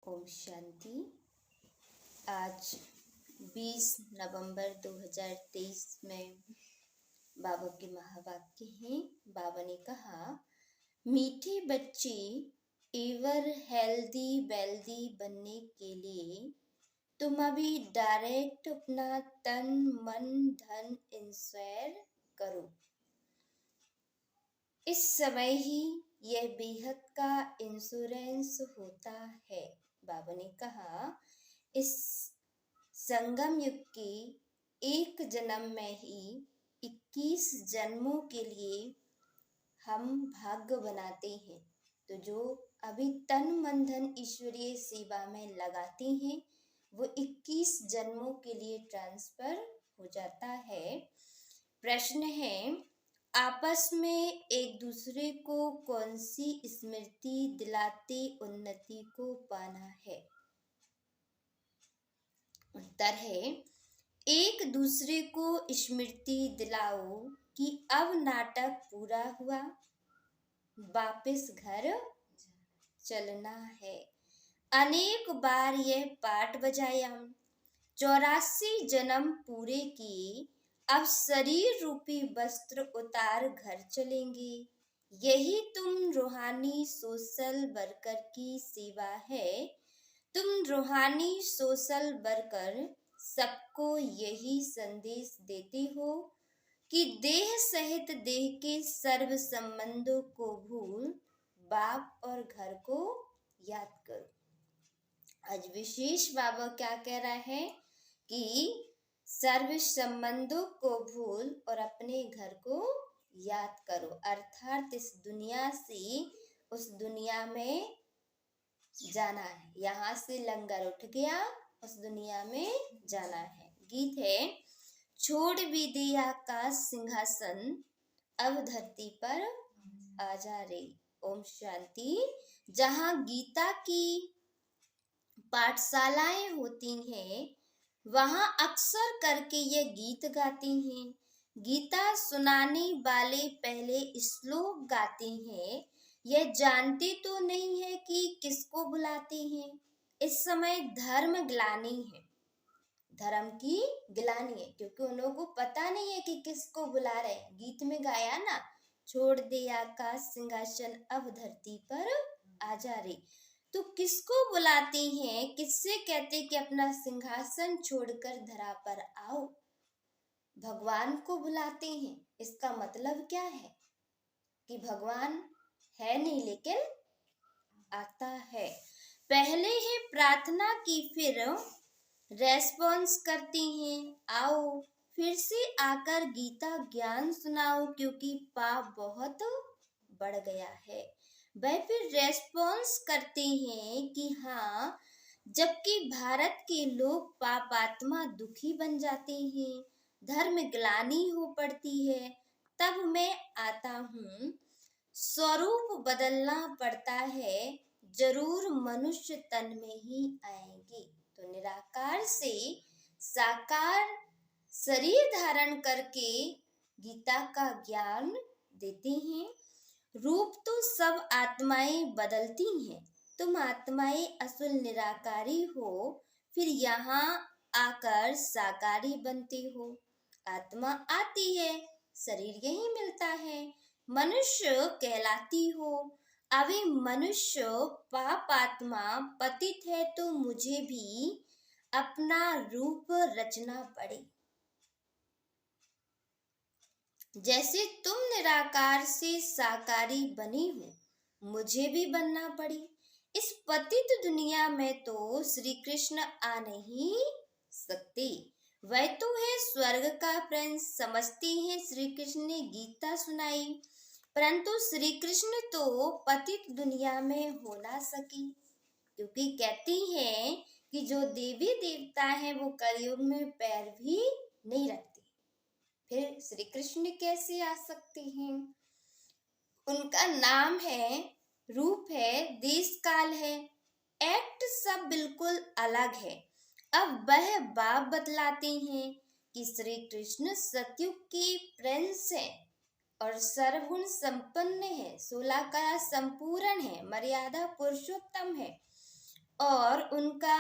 ओम शांति। आज 20 नवंबर 2023 में बाबा के महावाक्य हैं। बाबा ने कहा, मीठे बच्चे एवर हेल्दी वेल्दी बनने के लिए तुम अभी डायरेक्ट अपना तन मन धन इंश्योर करो। इस समय ही यह बेहद का इंश्योरेंस होता है। बाबा ने कहा, इस संगम युग के एक जन्म में ही 21 जन्मों के लिए हम भाग्य बनाते हैं। तो जो अभी तन मन धन ईश्वरीय सेवा में लगाते हैं वो 21 जन्मों के लिए ट्रांसफर हो जाता है। प्रश्न है, आपस में एक दूसरे को कौन सी स्मृति दिलाते उन्नति को पाना है? उत्तर है, एक दूसरे को स्मृति दिलाओ कि अब नाटक पूरा हुआ, वापस घर चलना है। अनेक बार यह पाठ बजाया, 84 जन्म पूरे किए, अब शरीर रूपी वस्त्र उतार घर चलेंगे। यही तुम रूहानी सोशल वर्कर की सेवा है। तुम रूहानी सोशल वर्कर सबको यही संदेश देते हो कि देह सहित देह के सर्व संबंधों को भूल बाप और घर को याद करो। आज विशेष बाबा क्या कह रहा है कि सर्व संबंधों को भूल और अपने घर को याद करो, अर्थात इस दुनिया से उस दुनिया में जाना है। यहाँ से लंगर उठ गया, उस दुनिया में जाना है। गीत है, छोड़ भी दे आकाश सिंहासन, अब धरती पर आजा रे। ओम शांति। जहाँ गीता की पाठशालाएं होती हैं वहाँ अक्सर करके ये गीत गाते हैं। गीता सुनाने वाले पहले श्लोक गाते हैं, यह जानते तो नहीं है कि किसको बुलाते हैं। इस समय धर्म ग्लानि है, धर्म की गिलानी है, क्योंकि उन लोगों को पता नहीं है कि किसको बुला रहे हैं। गीत में गाया ना, छोड़ दे आकाश सिंहासन, अब धरती पर आजा रे। तो किसको बुलाते हैं, किससे कहते कि अपना सिंहासन छोड़कर धरा पर आओ? भगवान को बुलाते हैं। इसका मतलब क्या है कि भगवान है नहीं लेकिन आता है। पहले ही प्रार्थना की, फिर रेस्पॉन्स करती हैं, आओ फिर से आकर गीता ज्ञान सुनाओ, क्योंकि पाप बहुत बढ़ गया है। वह फिर रेस्पॉन्स करते हैं कि हाँ, जबकि भारत के लोग पापात्मा दुखी बन जाते हैं, धर्म ग्लानि हो पड़ती है, तब मैं आता हूँ। स्वरूप बदलना पड़ता है, जरूर मनुष्य तन में ही आएंगे। तो निराकार से साकार शरीर धारण करके गीता का ज्ञान देते हैं। रूप तो सब आत्माएं बदलती हैं, तुम आत्माएं असुल निराकारी हो, फिर यहाँ आकर साकारी बनते हो। आत्मा आती है, शरीर यही मिलता है, मनुष्य कहलाती हो। अभी मनुष्य पाप आत्मा पतित है, तो मुझे भी अपना रूप रचना पड़े। जैसे तुम निराकार से साकारी बनी हो, मुझे भी बनना पड़ी। इस पतित दुनिया में तो श्री कृष्ण आ नहीं सकते। वह तो है स्वर्ग का प्रिंस, समझते हैं श्री कृष्ण ने गीता सुनाई, परंतु श्री कृष्ण तो पतित दुनिया में हो ना सकी, क्योंकि कहती हैं कि जो देवी देवता हैं वो कलयुग में पैर भी नहीं रखते, फिर श्री कृष्ण कैसे आ सकते हैं? उनका नाम है, रूप है, देश काल है, एक्ट सब बिल्कुल अलग है। अब वह बाप बतलाते हैं कि श्री कृष्ण सतयुग के प्रिंस है और सर्वगुण संपन्न है, 16 कला संपूर्ण है, मर्यादा पुरुषोत्तम है और उनका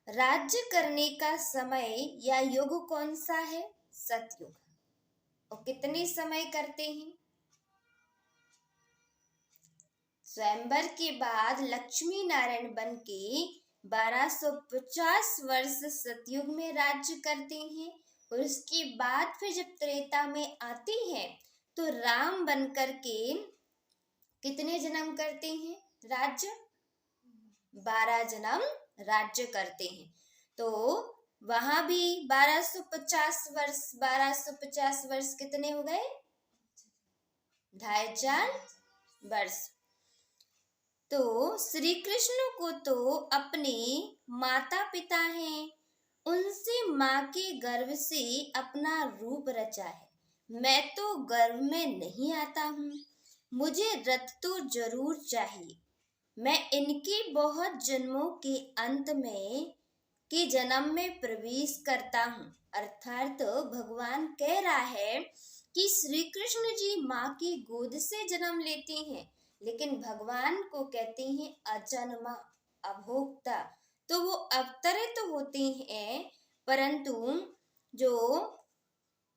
राज्य करने का समय या युग कौन सा है? सतयुग। और कितने समय करते हैं? स्वयंवर के बाद लक्ष्मी नारायण बन के 1250 वर्ष सतयुग में राज्य करते हैं और उसके बाद फिर जब त्रेता में आते हैं तो राम बन कर के कितने जन्म करते हैं राज्य? 12 जन्म राज्य करते हैं। तो वहां भी 1250 वर्ष कितने हो गए? 2,500 वर्ष। तो श्री कृष्ण को तो अपने माता पिता हैं, उनसे माँ के गर्भ से अपना रूप रचा है। मैं तो गर्भ में नहीं आता हूँ, मुझे रथ तो जरूर चाहिए। मैं इनके बहुत जन्मों के अंत में के जन्म में प्रवेश करता हूँ। अर्थात भगवान कह रहा है कि श्री कृष्ण जी माँ की गोद से जन्म लेते हैं, लेकिन भगवान को कहते हैं अजन्मा, अभोक्ता। तो वो अवतरित होते हैं, परंतु जो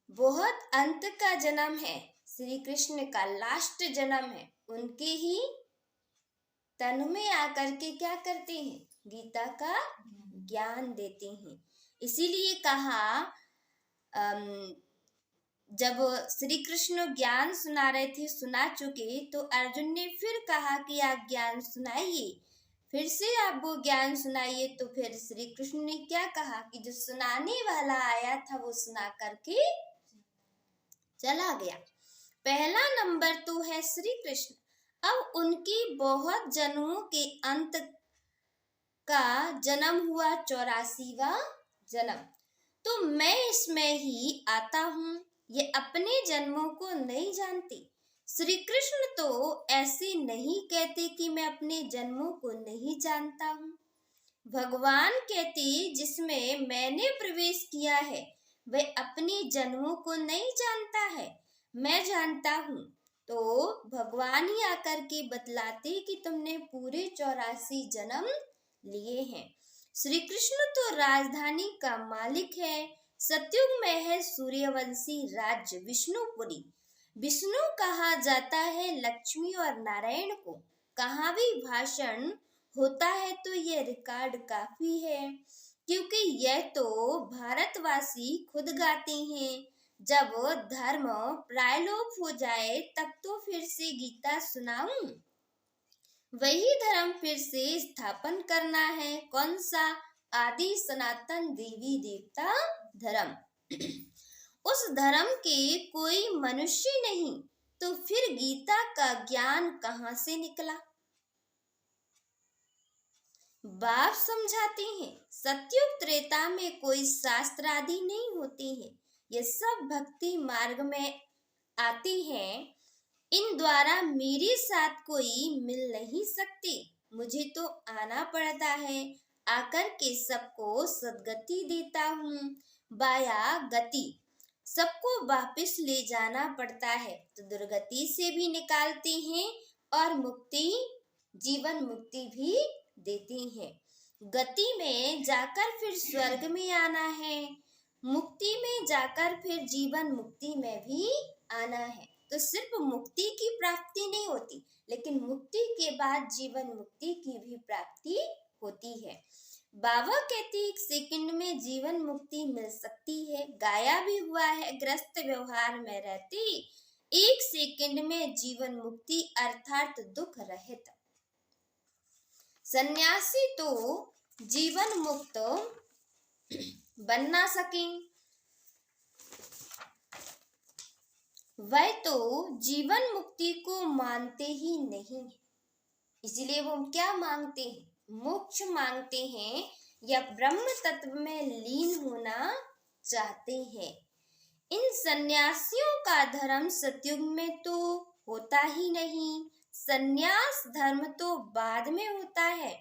बहुत अंत का जन्म है, श्री कृष्ण का लास्ट जन्म है, उनके ही तन में आकर के क्या करते हैं? गीता का ज्ञान देते हैं। इसीलिए कहा जब श्री कृष्ण ज्ञान सुना रहे थे, सुना चुके, तो अर्जुन ने फिर कहा कि आप ज्ञान सुनाइए, फिर से आप वो ज्ञान सुनाइए। तो फिर श्री कृष्ण ने क्या कहा कि जो सुनाने वाला आया था वो सुना करके चला गया। पहला नंबर तो है श्री कृष्ण। अब उनकी बहुत जन्मों के अंत का जन्म हुआ 84वां जन्म। तो मैं इसमें ही आता हूँ, ये अपने जन्मों को नहीं जानते। श्री कृष्ण तो ऐसे नहीं कहते कि मैं अपने जन्मों को नहीं जानता हूँ। भगवान कहते जिसमें मैंने प्रवेश किया है वह अपने जन्मों को नहीं जानता है, मैं जानता हूँ। तो भगवान ही आकर के बतलाते कि तुमने पूरे 84 जन्म लिए हैं। श्री कृष्ण तो राजधानी का मालिक है। सतयुग में है सूर्यवंशी राज्य विष्णुपुरी। विष्णु कहा जाता है लक्ष्मी और नारायण को। कहाँ भी भाषण होता है तो ये रिकॉर्ड काफी है, क्योंकि यह तो भारतवासी खुद गाते हैं। जब धर्म प्रायलोप हो जाए तब तो फिर से गीता सुनाऊं। वही धर्म फिर से स्थापन करना है। कौन सा? आदि सनातन देवी देवता धर्म। उस धर्म के कोई मनुष्य नहीं, तो फिर गीता का ज्ञान कहाँ से निकला? बाप समझाते हैं सतयुग त्रेता में कोई शास्त्र आदि नहीं होते हैं, ये सब भक्ति मार्ग में आते हैं। इन द्वारा मेरे साथ कोई मिल नहीं सकते, मुझे तो आना पड़ता है, आकर के सबको सदगति देता हूँ। बाया गति, सबको वापस ले जाना पड़ता है, तो दुर्गति से भी निकालते हैं और मुक्ति, जीवन मुक्ति भी देते हैं। गति में जाकर फिर स्वर्ग में आना है, मुक्ति में जाकर फिर जीवन मुक्ति में भी आना है। तो सिर्फ मुक्ति की प्राप्ति नहीं होती, लेकिन मुक्ति के बाद जीवन मुक्ति की भी प्राप्ति होती है। बाबा कहते 1 सेकंड में जीवन मुक्ति मिल सकती है। गाया भी हुआ है, ग्रस्त व्यवहार में रहती 1 सेकंड में जीवन मुक्ति अर्थात दुख रहित। सन्यासी तो जीवन मुक्त बन ना सके, वह तो जीवन मुक्ति को मानते ही नहीं, इसलिए वो क्या मांगते हैं? मोक्ष मांगते हैं या ब्रह्म तत्व में लीन होना चाहते हैं। इन सन्यासियों का धर्म सतयुग में तो होता ही नहीं, सन्यास धर्म तो बाद में होता है।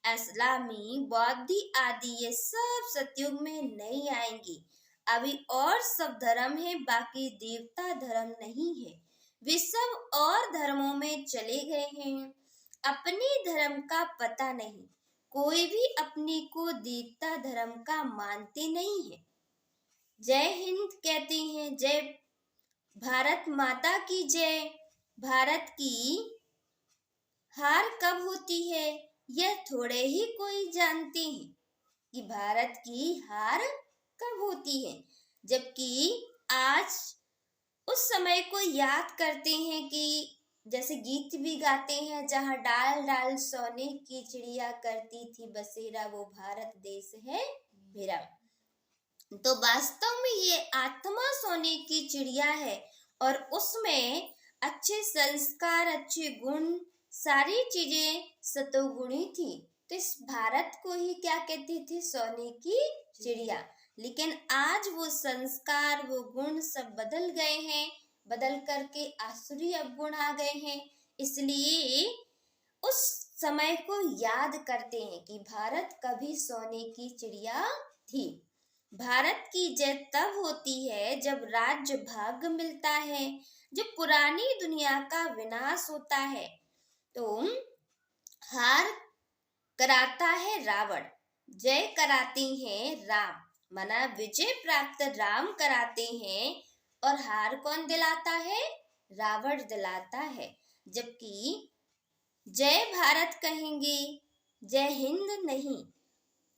इस्लामी, बौद्धी आदि ये सब सतयुग में नहीं आएंगे। अभी और सब धर्म है, बाकी देवता धर्म नहीं है। वे सब और धर्मों में चले गए हैं, अपने धर्म का पता नहीं। कोई भी अपने को देवता धर्म का मानते नहीं है। जय हिंद कहते हैं, जय भारत माता की जय। भारत की हार कब होती है यह थोड़े ही कोई जानते हैं कि भारत की हार कब होती है, जबकि आज उस समय को याद करते हैं कि जैसे गीत भी गाते हैं, जहाँ डाल डाल सोने की चिड़िया करती थी बसेरा, वो भारत देश है मेरा। तो वास्तव में ये आत्मा सोने की चिड़िया है और उसमें अच्छे संस्कार, अच्छे गुण, सारी चीजें सतोगुणी थी। तो इस भारत को ही क्या कहते थे? सोने की चिड़िया। लेकिन आज वो संस्कार, वो गुण सब बदल गए हैं, बदल करके आसुरी अवगुण आ गए हैं। इसलिए उस समय को याद करते हैं कि भारत कभी सोने की चिड़िया थी। भारत की जय तब होती है जब राज्य भाग्य मिलता है, जब पुरानी दुनिया का विनाश होता है। तो हार कराता है रावण, जय कराते हैं राम, माना विजय प्राप्त राम कराते हैं और हार कौन दिलाता है? रावण दिलाता है। जबकि जय भारत कहेंगे, जय हिंद नहीं।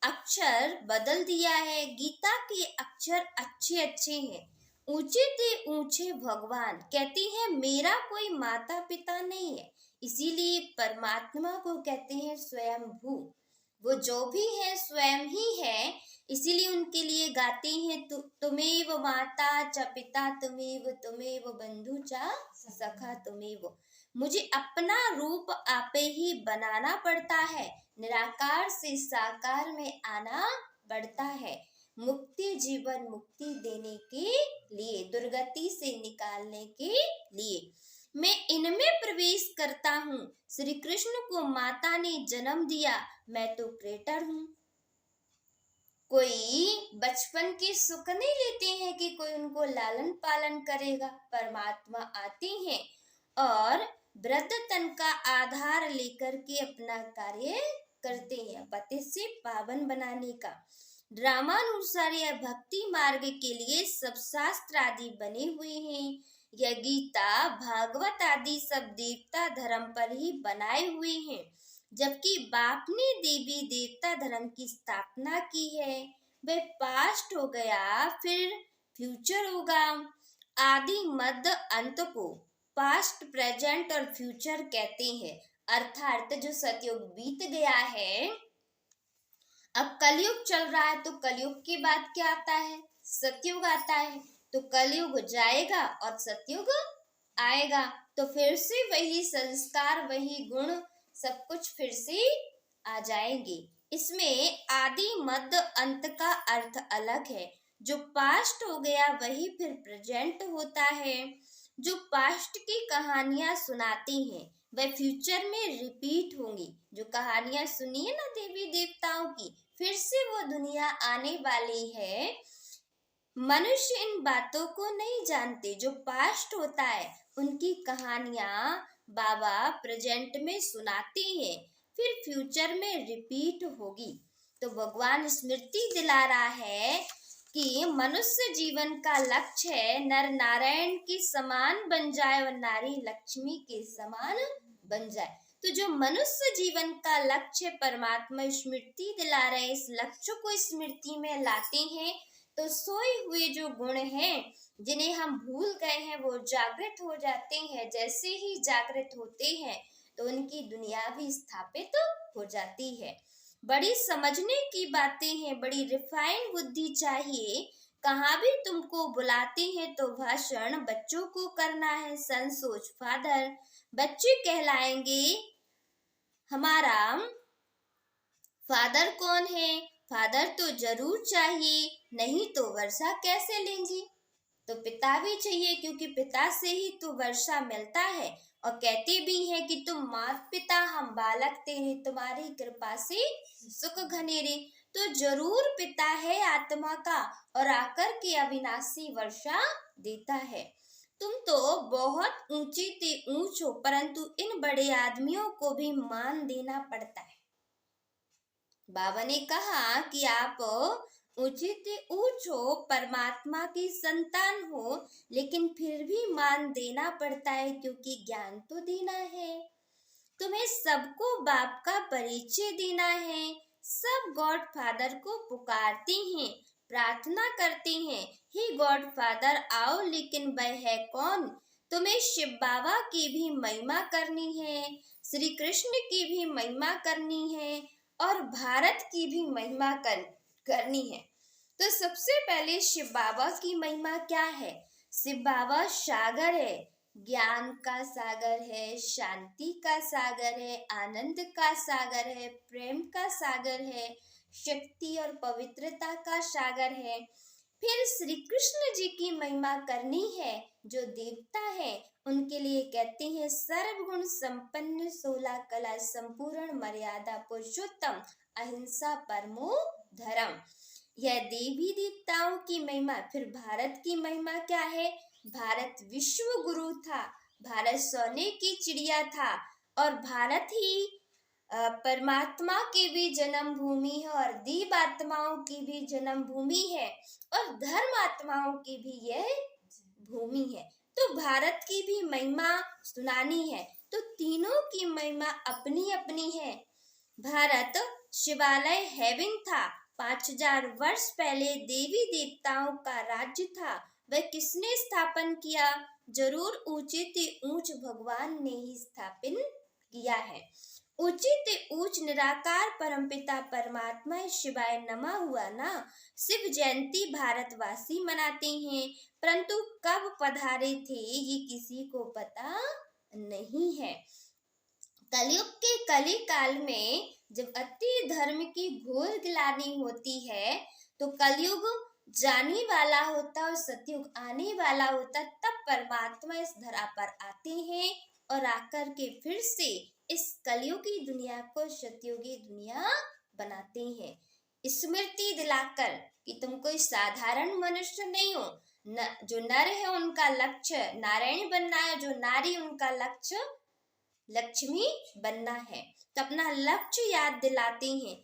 अक्षर बदल दिया है, गीता के अक्षर अच्छे अच्छे हैं। ऊंचे ते ऊंचे भगवान कहती है मेरा कोई माता पिता नहीं है, इसीलिए परमात्मा को कहते हैं स्वयंभू। वो जो भी है स्वयं ही है, इसीलिए उनके लिए गाते हैं तुमेव माता च पिता तुमेव, तुमेव बंधु च सखा तुमेव। मुझे अपना रूप आपे ही बनाना पड़ता है, निराकार से साकार में आना पड़ता है, मुक्ति जीवन मुक्ति देने के लिए, दुर्गति से निकालने के लिए मैं इनमें प्रवेश करता हूँ। श्री कृष्ण को माता ने जन्म दिया, मैं तो क्रिएटर हूँ। कोई बचपन के सुख नहीं लेते हैं कि कोई उनको लालन पालन करेगा। परमात्मा आते हैं और वृद्ध तन का आधार लेकर के अपना कार्य करते हैं, पति से पावन बनाने का। ड्रामानुसार यह भक्ति मार्ग के लिए सब शास्त्र आदि बने हुए हैं। यह गीता, भागवत आदि सब देवता धर्म पर ही बनाए हुए हैं, जबकि बाप ने देवी देवता धर्म की स्थापना की है। वह पास्ट हो गया, फिर फ्यूचर होगा। आदि मध्य अंत को पास्ट, प्रेजेंट और फ्यूचर कहते हैं। अर्थात जो सतयुग बीत गया है, अब कलयुग चल रहा है, तो कलयुग के बाद क्या आता है? सतयुग आता है। तो कलयुग जाएगा और सतयुग आएगा, तो फिर से वही संस्कार, वही गुण, सब कुछ फिर से आ जाएंगे। इसमें आदि मध्य अंत का अर्थ अलग है। जो पास्ट हो गया वही फिर प्रेजेंट होता है। जो पास्ट की कहानियां सुनाती हैं वह फ्यूचर में रिपीट होंगी। जो कहानियां सुनिए ना देवी देवताओं की, फिर से वो दुनिया आने वाली है। मनुष्य इन बातों को नहीं जानते। जो पास्ट होता है उनकी कहानियां बाबा प्रेजेंट में सुनाते हैं, फिर फ्यूचर में रिपीट होगी। तो भगवान स्मृति दिला रहा है कि मनुष्य जीवन का लक्ष्य है नर नारायण के समान बन जाए और नारी लक्ष्मी के समान बन जाए। तो जो मनुष्य जीवन का लक्ष्य परमात्मा स्मृति दिला रहे हैं, इस लक्ष्य को स्मृति में लाते हैं, तो सोए हुए जो गुण हैं जिन्हें हम भूल गए हैं वो जागृत हो जाते हैं। जैसे ही जागृत होते हैं तो उनकी दुनिया भी स्थापित हो जाती है। बड़ी समझने की बातें हैं, बड़ी रिफाइन बुद्धि चाहिए। कहाँ भी तुमको बुलाते हैं तो भाषण बच्चों को करना है। सन सोच फादर, बच्चे कहलाएंगे हमारा फादर कौन है? फादर तो जरूर चाहिए, नहीं तो वर्षा कैसे लेंगी? तो पिता भी चाहिए, क्योंकि पिता से ही तो वर्षा मिलता है। और कहते भी हैं कि तुम मात पिता हम बालक तेरे, तुम्हारी कृपा से सुख घनेरे। तो जरूर पिता है आत्मा का और आकर के अविनाशी वर्षा देता है। तुम तो बहुत ऊंची ते ऊंच हो, परंतु इन बड़े आदमियों को भी मान देना पड़ता है। बाबा ने कहा कि आप उचित ऊंच हो, परमात्मा की संतान हो, लेकिन फिर भी मान देना पड़ता है क्योंकि ज्ञान तो देना है। तुम्हें सबको बाप का परिचय देना है। सब गॉड फादर को पुकारते हैं, प्रार्थना करते हैं, हे गॉड फादर आओ, लेकिन वह है कौन? तुम्हें शिव बाबा की भी महिमा करनी है, श्री कृष्ण की भी महिमा करनी है और भारत की भी महिमा करनी है। तो सबसे पहले शिव बाबा की महिमा क्या है? शिव बाबा सागर है, ज्ञान का सागर है, शांति का सागर है, आनंद का सागर है, प्रेम का सागर है, शक्ति और पवित्रता का सागर है। फिर श्री कृष्ण जी की महिमा करनी है, जो देवता है, उनके लिए कहते हैं सर्वगुण संपन्न, 16 कला संपूर्ण, मर्यादा पुरुषोत्तम, अहिंसा परमो धर्म। यह देवी देवताओं की महिमा। फिर भारत की महिमा क्या है? भारत विश्व गुरु था, भारत सोने की चिड़िया था और भारत ही परमात्मा की भी जन्म भूमि है और दीव आत्माओं की भी जन्म भूमि है और धर्म आत्माओं की भी यह भूमि है। तो भारत की भी महिमा सुनानी है। तो तीनों की महिमा अपनी अपनी है। भारत शिवालय हेवन था। 5000 वर्ष पहले देवी देवताओं का राज्य था। वह किसने स्थापन किया? जरूर ऊंचे ते ऊंच भगवान ने ही स्थापन किया है। ऊंचे ते ऊंच निराकार परमपिता परमात्मा शिवाय नमा हुआ ना। शिव जयंती भारतवासी मनाते हैं, परंतु कब पधारे थे ये किसी को पता नहीं है। कलयुग के कली काल में जब अति धर्म की घोर गिलानी होती है तो कलयुग जाने वाला होता और सतयुग आने वाला होता, तब परमात्मा इस धरा पर आते हैं और आकर के फिर से इस कलयुगी दुनिया को सतयुगी दुनिया बनाते हैं, स्मृति दिलाकर कि तुम कोई साधारण मनुष्य नहीं हो। जो नर है उनका लक्ष्य नारायण बनना है, जो नारी उनका लक्ष्य लक्ष्मी बनना है। तो अपना लक्ष्य याद दिलाते हैं।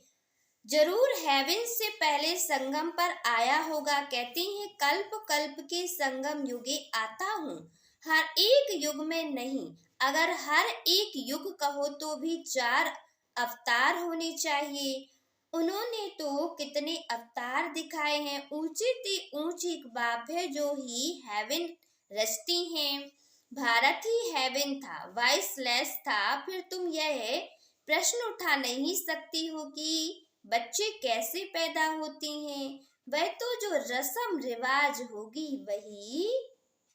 जरूर हेवन से पहले संगम पर आया होगा। कहते हैं कल्प कल्प के संगम युगे आता हूँ, हर एक युग में नहीं। अगर हर एक युग कहो तो भी 4 अवतार होने चाहिए। उन्होंने तो कितने अवतार दिखाए हैं। ऊंचे ते ऊंची एक बाप है जो ही हेवन रचती हैं। भारत ही हेवन था, वाइसलेस था। फिर तुम यह प्रश्न उठा नहीं सकती हो कि बच्चे कैसे पैदा होते हैं। वह तो जो रस्म रिवाज होगी वही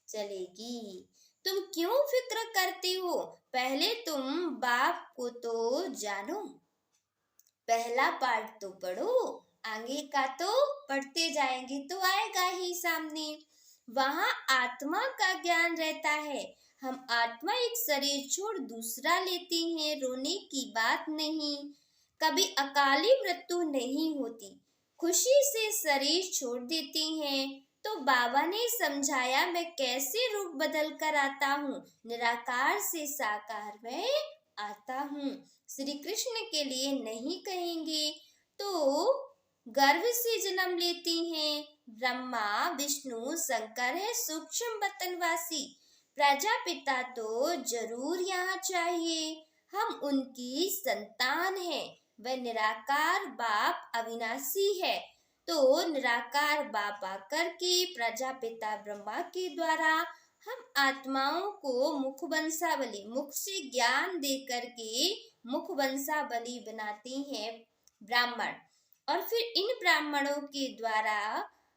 चलेगी। तुम क्यों फिक्र करते हो? पहले तुम बाप को तो जानो। पहला पाठ तो पढ़ो, आगे का तो पढ़ते जाएंगे तो आएगा ही सामने। वहां आत्मा का ज्ञान रहता है। हम आत्मा एक शरीर छोड़ दूसरा लेते हैं, रोने की बात नहीं। कभी अकाली मृत्यु नहीं होती, खुशी से शरीर छोड़ देते हैं। तो बाबा ने समझाया मैं कैसे रूप बदल कर आता हूँ, निराकार से साकार में आता हूँ। श्री कृष्ण के लिए नहीं कहेंगे तो गर्भ से जन्म लेते हैं। ब्रह्मा विष्णु शंकर है सूक्ष्म वतनवासी। प्रजापिता तो जरूर यहाँ चाहिए, हम उनकी संतान हैं। वह निराकार बाप अविनाशी है। तो निराकार बाप आकर के प्रजापिता ब्रह्मा के द्वारा हम आत्माओं को मुखवंशावली, मुख से ज्ञान दे करके मुखवंशावली बनाते हैं ब्राह्मण। और फिर इन ब्राह्मणों के द्वारा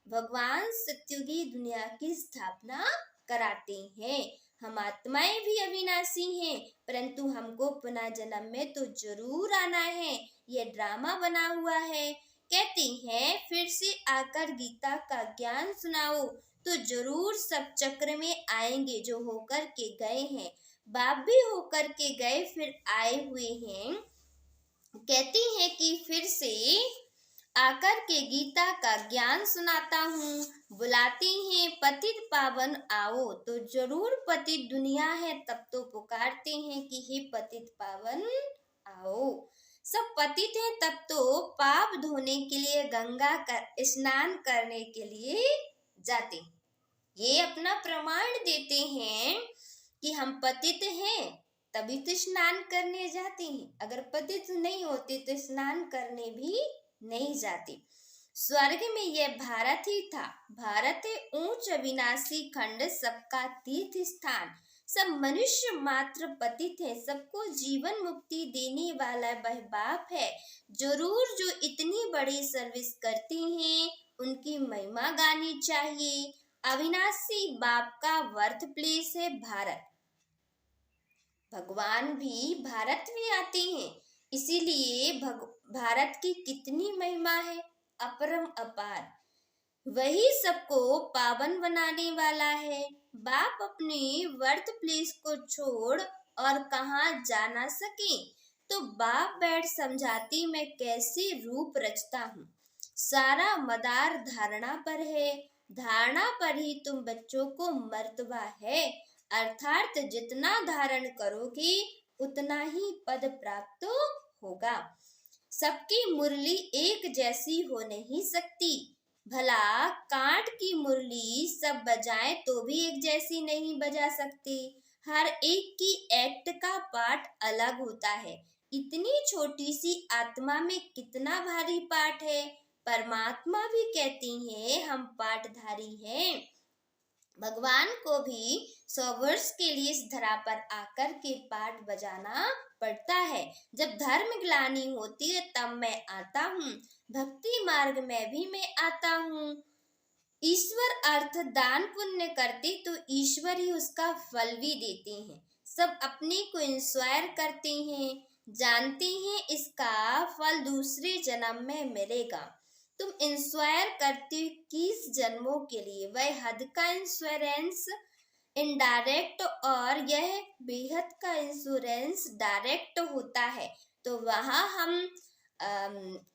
भगवान सत्युगी दुनिया की स्थापना कराते हैं। हम आत्माएं भी अविनाशी हैं, परंतु हमको पुनः जन्म में तो जरूर आना है। यह ड्रामा बना हुआ है। कहते हैं फिर से आकर गीता का ज्ञान सुनाओ, तो जरूर सब चक्र में आएंगे जो होकर के गए हैं। बाप भी होकर के गए फिर आए हुए हैं। कहते हैं कि फिर से आकर के गीता का ज्ञान सुनाता हूँ। बुलाते हैं पतित पावन आओ, तो जरूर पतित दुनिया है तब तो पुकारते हैं कि हे पतित पावन आओ। सब पतित हैं तब तो पाप धोने के लिए गंगा कर स्नान करने के लिए जाते। ये अपना प्रमाण देते हैं कि हम पतित हैं तभी तो स्नान करने जाते हैं, अगर पतित नहीं होते तो स्नान करने भी नहीं जाते। स्वर्ग में यह भारत ही था। भारत है ऊंच अविनाशी खंड, सबका तीर्थ स्थान। सब मनुष्य मात्र पतित है, सबको जीवन मुक्ति देने वाला वह बाप है। जरूर जो इतनी बड़ी सर्विस करते हैं उनकी महिमा गानी चाहिए। अविनाशी बाप का बर्थ प्लेस है भारत। भगवान भी भारत में आते हैं, इसीलिए भारत की कितनी महिमा है, अपरम अपार। वही सबको पावन बनाने वाला है। बाप अपने बर्थ प्लेस को छोड़ और कहाँ जा ना सके तो बाप बैठ समझाती मैं कैसे रूप रचता हूँ। सारा मदार धारणा पर है, धारणा पर ही तुम बच्चों को मर्तबा है। अर्थात जितना धारण करोगे उतना ही पद प्राप्त होगा। सबकी मुरली एक जैसी हो नहीं सकती। भला कांट की मुरली सब बजाएं तो भी एक जैसी नहीं बजा सकते। हर एक की एक्ट का पाठ अलग होता है। इतनी छोटी सी आत्मा में कितना भारी पाठ है। परमात्मा भी कहती हैं हम पाठधारी हैं। भगवान को भी 100 वर्ष के लिए इस धरा पर आकर के पाठ बजाना पड़ता है। जब धर्म ग्लानि होती है तब मैं आता हूँ, भक्ति मार्ग में भी मैं आता हूँ। ईश्वर अर्थ दान पुण्य करते तो ईश्वर ही उसका फल भी देते हैं। सब अपने को इंस्पायर करते हैं, जानते हैं इसका फल दूसरे जन्म में मिलेगा। तुम इंस्पायर करते 21 जन्मों के लिए, वह हद का इंश्योरेंस इनडायरेक्ट और यह बेहद का इंश्योरेंस डायरेक्ट होता है। तो वहाँ हम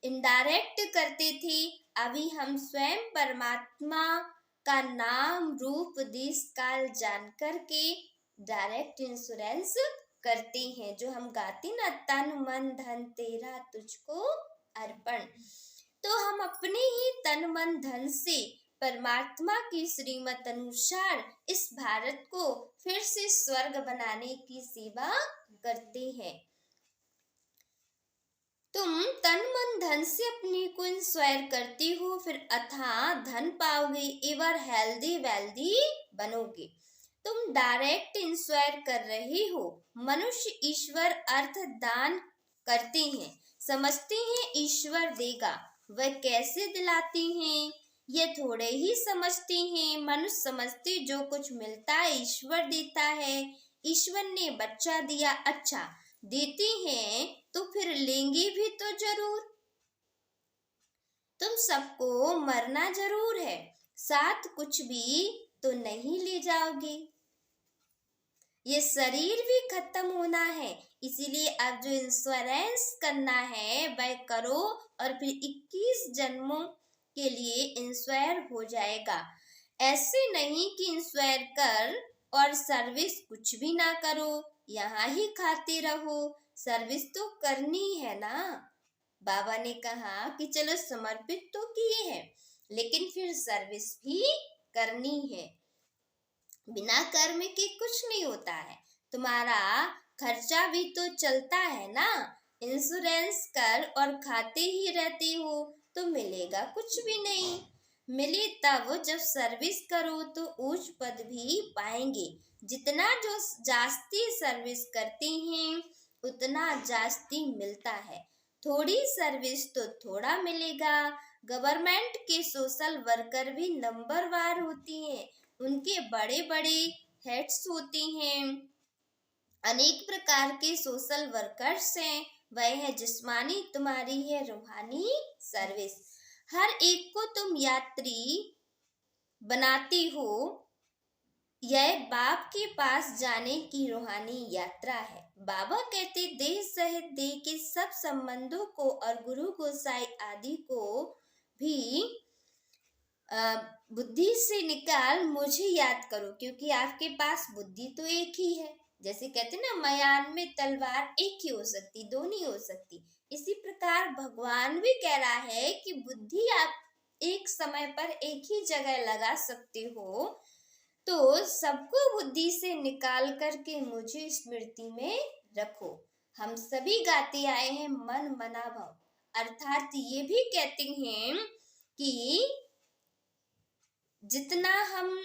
इनडायरेक्ट करते थे, अभी हम स्वयं परमात्मा का नाम रूप देश काल जान करके डायरेक्ट इंश्योरेंस करते हैं। जो हम गाते ना, तन मन धन तेरा तुझको अर्पण, तो हम अपने ही तन मन धन से परमात्मा की श्रीमत अनुसार इस भारत को फिर से स्वर्ग बनाने की सेवा करते हैं। तुम तन मन धन से अपने को इंस्पायर करते हो, फिर अथाह धन पाओगे एवर हेल्दी वेल्दी बनोगे। तुम डायरेक्ट इंस्पायर कर रहे हो। मनुष्य ईश्वर अर्थ दान करते हैं, समझते हैं ईश्वर देगा। वह कैसे दिलाते हैं ये थोड़े ही समझते हैं। मनुष्य समझते जो कुछ मिलता है ईश्वर देता है। ईश्वर ने बच्चा दिया, अच्छा देते हैं तो फिर लेंगे भी तो जरूर। तुम सबको मरना जरूर है, साथ कुछ भी तो नहीं ले जाओगे। ये शरीर भी खत्म होना है, इसीलिए अब जो इंश्योरेंस करना है वह करो और फिर 21 जन्मों के लिए इंश्योर हो जाएगा। ऐसे नहीं कि इंश्योर कर और सर्विस कुछ भी ना करो, यहाँ ही खाते रहो। सर्विस तो करनी है ना। बाबा ने कहा कि चलो समर्पित तो किए हैं, लेकिन फिर सर्विस भी करनी है। बिना कर्म के कुछ नहीं होता है। तुम्हारा खर्चा भी तो चलता है ना। इंश्योरेंस कर और खाते ही रहते हो तो मिलेगा कुछ भी नहीं। मिले तब जब सर्विस करो तो उच्च पद भी पाएंगे। जितना जो जास्ती सर्विस करते हैं उतना जास्ती मिलता है। थोड़ी सर्विस तो थोड़ा मिलेगा। गवर्नमेंट के सोशल वर्कर भी नंबरवार होती हैं, उनके बड़े बड़े हेड्स होते हैं। अनेक प्रकार के सोशल वर्कर्स हैं, वह है जिस्मानी, तुम्हारी है रूहानी सर्विस। हर एक को तुम यात्री बनाती हो। यह बाप के पास जाने की रूहानी यात्रा है। बाबा कहते देह सहित देह के सब संबंधों को और गुरु गोसाई आदि को भी बुद्धि से निकाल मुझे याद करो, क्योंकि आपके पास बुद्धि तो एक ही है। जैसे कहते ना, मयान में तलवार एक ही हो सकती, दो नहीं हो सकती। इसी प्रकार भगवान भी कह रहा है कि बुद्धि आप एक समय पर एक ही जगह लगा सकते हो, तो सबको बुद्धि से निकाल करके मुझे स्मृति में रखो। हम सभी गाते आए हैं मन मना भाव, अर्थात ये भी कहते हैं कि जितना हम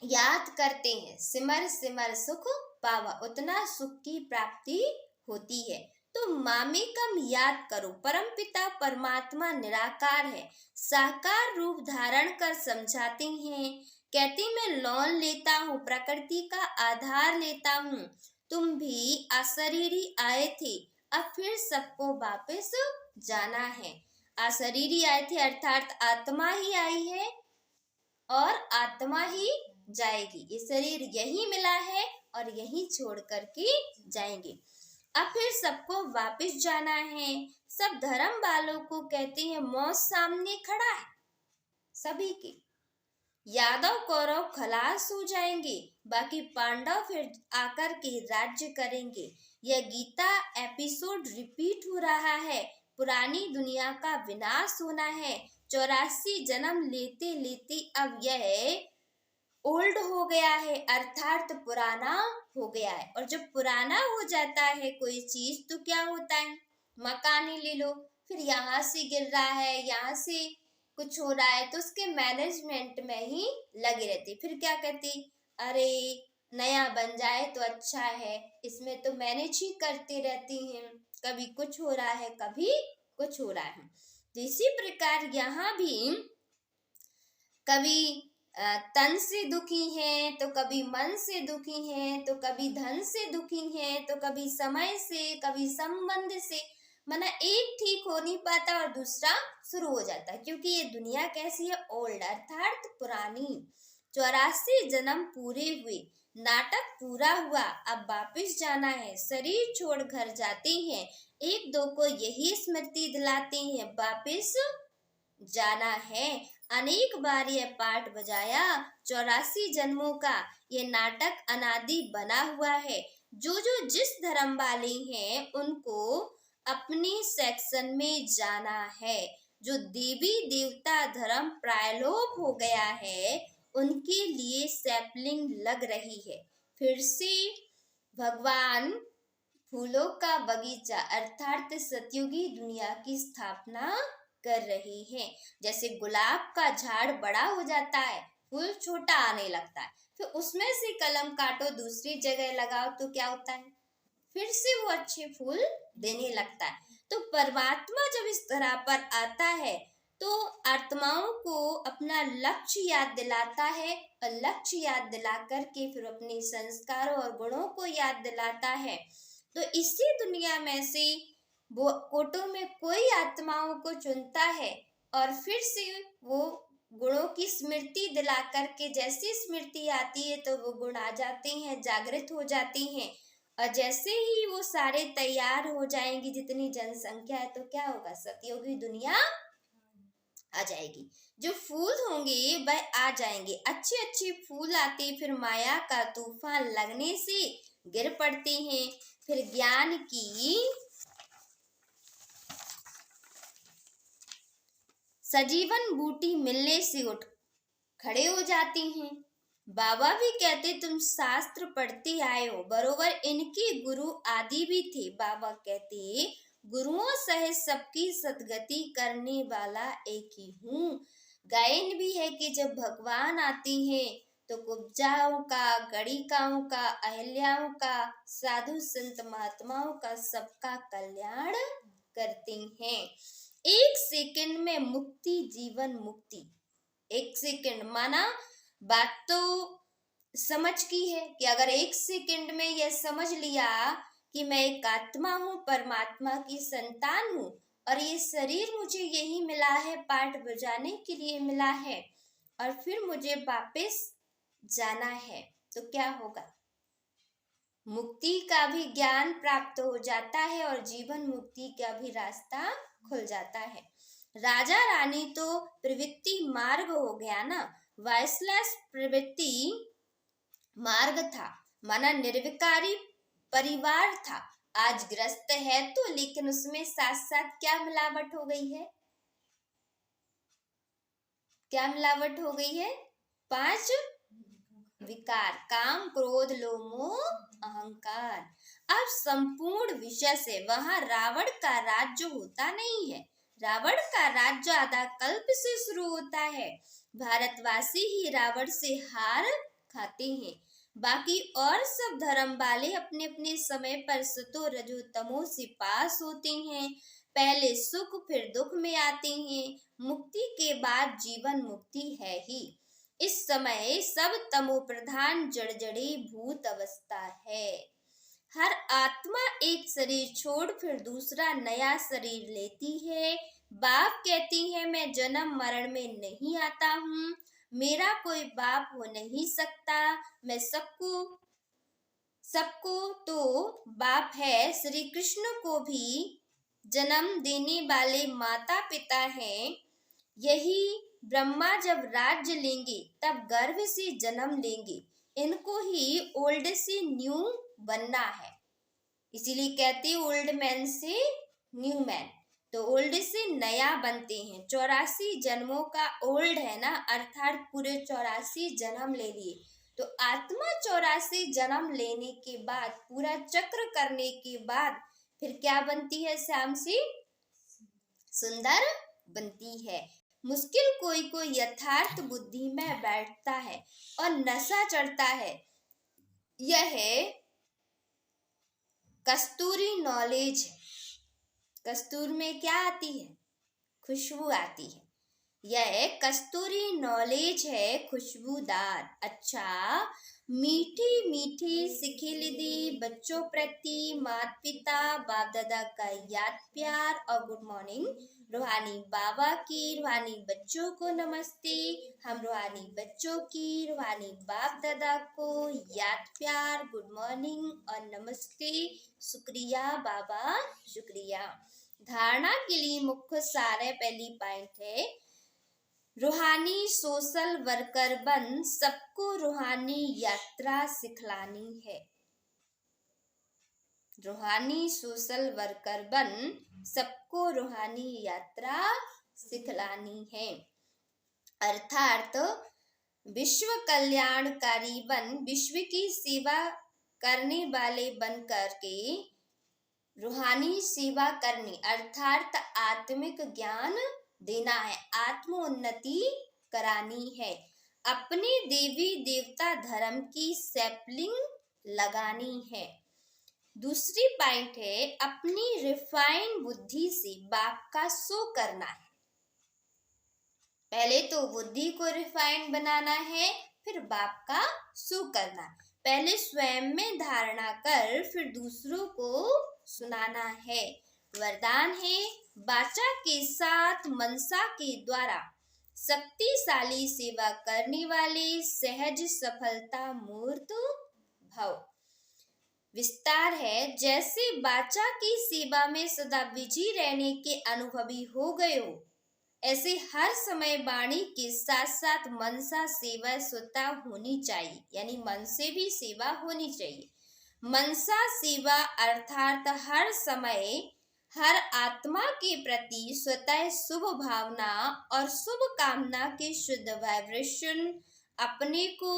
याद करते हैं सिमर सिमर सुख पावा, उतना सुख की प्राप्ति होती है। तो मामे कम याद करो, परम पिता परमात्मा निराकार है, साकार रूप धारण कर समझाते हैं। कहते मैं लोन लेता हूँ, प्रकृति का आधार लेता हूँ, तुम भी अशरीरी आए थे, अब फिर सबको वापस जाना है। अशरीरी आए थे अर्थात आत्मा ही आई है और आत्मा ही जाएगी। ये शरीर यही मिला है और यही छोड़ करके जाएंगे। अब फिर सबको वापस जाना है। सब धर्म वालों को कहते हैं मौत सामने खड़ा है सभी के। यादव कौरव खलास हो जाएंगे, बाकी पांडव फिर आकर के राज्य करेंगे। यह गीता एपिसोड रिपीट हो रहा है। पुरानी दुनिया का विनाश होना है। 84 जन्म लेते लेते अब यह ओल्ड हो गया है, अर्थात पुराना हो गया है। और जब पुराना हो जाता है कोई चीज तो क्या होता है, मकान ही ले लो, फिर यहाँ से गिर रहा है, यहाँ से कुछ हो रहा है, तो उसके मैनेजमेंट में ही लगे रहते। फिर क्या कहते, अरे नया बन जाए तो अच्छा है, इसमें तो मैनेज ही करते रहती हैं, कभी कुछ हो रहा है कभी कुछ हो रहा है। तो इसी प्रकार यहाँ भी कभी तन से दुखी हैं, तो कभी मन से दुखी हैं, तो कभी धन से दुखी हैं, तो कभी समय से, कभी संबंध से। माना एक ठीक हो नहीं पाता और दूसरा शुरू हो जाता है, क्योंकि ये दुनिया कैसी है, ओल्ड अर्थात पुरानी। 84 जन्म पूरे हुए, नाटक पूरा हुआ, अब वापिस जाना है। शरीर छोड़ घर जाते हैं, एक दो को यही स्मृति दिलाते हैं वापिस जाना है। अनेक बार यह पाठ बजाया, 84 जन्मों का ये नाटक अनादि बना हुआ है। जो जिस धर्म वाले हैं उनको अपने सेक्शन में जाना है। जो देवी देवता धर्म प्रायलोप हो गया है उनके लिए सैपलिंग लग रही है। फिर से भगवान फूलों का बगीचा अर्थात सतयुगी दुनिया की स्थापना कर रही हैं। जैसे गुलाब का झाड़ बड़ा हो जाता है, फूल छोटा आने लगता है, फिर उसमें से कलम काटो दूसरी जगह लगाओ तो क्या होता है, फिर से वो अच्छे फूल देने लगता है। तो परमात्मा जब इस तरह पर आता है तो आत्माओं को अपना लक्ष्य याद दिलाता है, और लक्ष्य याद दिला करके फिर अपने संस्कारों और गुणों को याद दिलाता है। तो इसी दुनिया में से वो कोटों में कोई आत्माओं को चुनता है और फिर से वो गुणों की स्मृति दिला करके, जैसी स्मृति आती है तो वो गुण आ जाते हैं, जागृत हो जाती हैं। और जैसे ही वो सारे तैयार हो जाएंगी, जितनी जनसंख्या है, तो क्या होगा, सतयुगी दुनिया आ जाएगी। जो फूल होंगे वह आ जाएंगे, अच्छे अच्छे फूल आते, फिर माया का तूफान लगने से गिर पड़ते हैं, फिर ज्ञान की सजीवन बूटी मिलने से उठ खड़े हो जाते हैं। बाबा भी कहते तुम शास्त्र पढ़ते आए हो, बरोबर इनके गुरु आदि भी थे। बाबा कहते गुरुओं सहित सबकी सदगति करने वाला एक ही हूँ। गायन भी है कि जब भगवान आते हैं तो कुब्जाओं का, गणिकाओं का, अहिल्याओं का, साधु संत महात्माओं का सबका कल्याण करते हैं। एक सेकंड में मुक्ति, जीवन मुक्ति। एक सेकंड माना बात तो समझ की है कि अगर एक सेकंड में यह समझ लिया कि मैं एक आत्मा हूँ, परमात्मा की संतान हूँ, और ये शरीर मुझे यही मिला है, पाठ बजाने के लिए मिला है, और फिर मुझे वापस जाना है, तो क्या होगा, मुक्ति का भी ज्ञान प्राप्त हो जाता है और जीवन मुक्ति का भी रास्ता खुल जाता है। राजा रानी तो प्रवृत्ति मार्ग हो गया ना, वाइसलेस प्रवृत्ति मार्ग था, माना निर्विकारी परिवार था, आज ग्रस्त है तो, लेकिन उसमें साथ साथ क्या मिलावट हो गई है? क्या मिलावट हो गई है? 5 विकार, काम, क्रोध, लोभ, मोह, अहंकार। अब संपूर्ण विषय से वहां रावण का राज्य होता नहीं है। रावण का राज्य आधा कल्प से शुरू होता है। भारतवासी ही रावण से हार खाते हैं। बाकी और सब धर्म वाले अपने अपने समय पर सतो रजो तमो से पास होते हैं। पहले सुख फिर दुख में आते हैं। मुक्ति के बाद जीवन मुक्ति है ही। इस समय सब तमो प्रधान जड़जड़ी भूत अवस्था है। हर आत्मा एक शरीर छोड़ फिर दूसरा नया शरीर लेती है। बाप कहती है मैं जन्म मरण में नहीं आता हूँ, मेरा कोई बाप हो नहीं सकता, मैं सबको तो बाप है। श्री कृष्ण को भी जन्म देने वाले माता पिता हैं। यही ब्रह्मा जब राज्य लेंगे तब गर्भ से जन्म लेंगे। इनको ही ओल्ड से न्यू बनना है, इसीलिए कहते ओल्ड मैन से न्यू मैन। तो ओल्ड से नया बनते हैं। 84 जन्मों का ओल्ड है ना, अर्थात पूरे 84 जन्म ले लिए। तो आत्मा 84 जन्म लेने के बाद, पूरा चक्र करने के बाद फिर क्या बनती है? श्याम सी सुंदर बनती है। मुश्किल कोई कोई यथार्थ बुद्धि में बैठता है और नशा चढ़ता है। यह कस्तूरी नॉलेज है। कस्तूर में क्या आती है? खुशबू आती है। यह कस्तूरी नॉलेज है, खुशबूदार। अच्छा, मीठी मीठी सिखिलिदी बच्चों प्रति माता पिता बाप दादा का याद प्यार और गुड मॉर्निंग। रूहानी बाबा की रूहानी बच्चों को नमस्ते। हम रूहानी बच्चों की रूहानी बाप दादा को याद प्यार, गुड मॉर्निंग और नमस्ते। शुक्रिया बाबा, शुक्रिया। धारणा के लिए मुख्य सार है। पहली पॉइंट है रूहानी सोशल वर्कर बन सबको रूहानी यात्रा सिखलानी है। रूहानी सोशल वर्कर बन सबको रूहानी यात्रा सिखलानी है। अर्थात विश्व कल्याणकारी बन, विश्व की सेवा करने वाले बन करके रूहानी सेवा करनी, अर्थात आत्मिक ज्ञान देना है, आत्मोन्नति करानी है। अपने देवी देवता धर्म की सैपलिंग लगानी है। दूसरी पॉइंट है अपनी रिफाइंड बुद्धि से बाप का शो करना है। पहले तो बुद्धि को रिफाइंड बनाना है, फिर बाप का शो करना। पहले स्वयं में धारणा कर फिर दूसरों को सुनाना है। वरदान है वाचा के साथ मनसा के द्वारा शक्तिशाली सेवा करने वाले सहज सफलता मूर्त भव। विस्तार है जैसे वाचा की सेवा में सदा बिजी रहने के अनुभवी हो गए हो, ऐसे हर समय वाणी के साथ साथ मनसा सेवा स्वतः होनी चाहिए, यानी मन से भी सेवा होनी चाहिए। मनसा सेवा अर्थात हर समय हर आत्मा के प्रति स्वतः शुभ भावना और शुभ कामना के शुद्ध वाइब्रेशन अपने को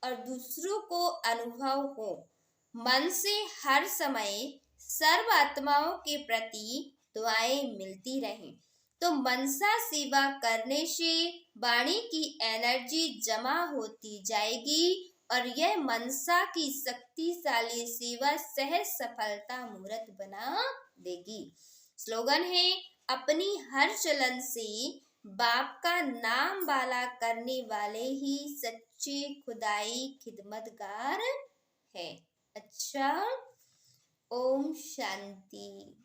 और दूसरों को अनुभव हो। मन से हर समय सर्व आत्माओं के प्रति दुआएं मिलती रहें। तो मनसा सेवा करने से वाणी की एनर्जी जमा होती जाएगी और यह मनसा की शक्तिशाली सेवा सहज सफलता मूर्त बना देगी। स्लोगन है अपनी हर चलन से बाप का नाम वाला करने वाले ही सच्चे खुदाई खिदमतगार है। अच्छा, ओम शांति।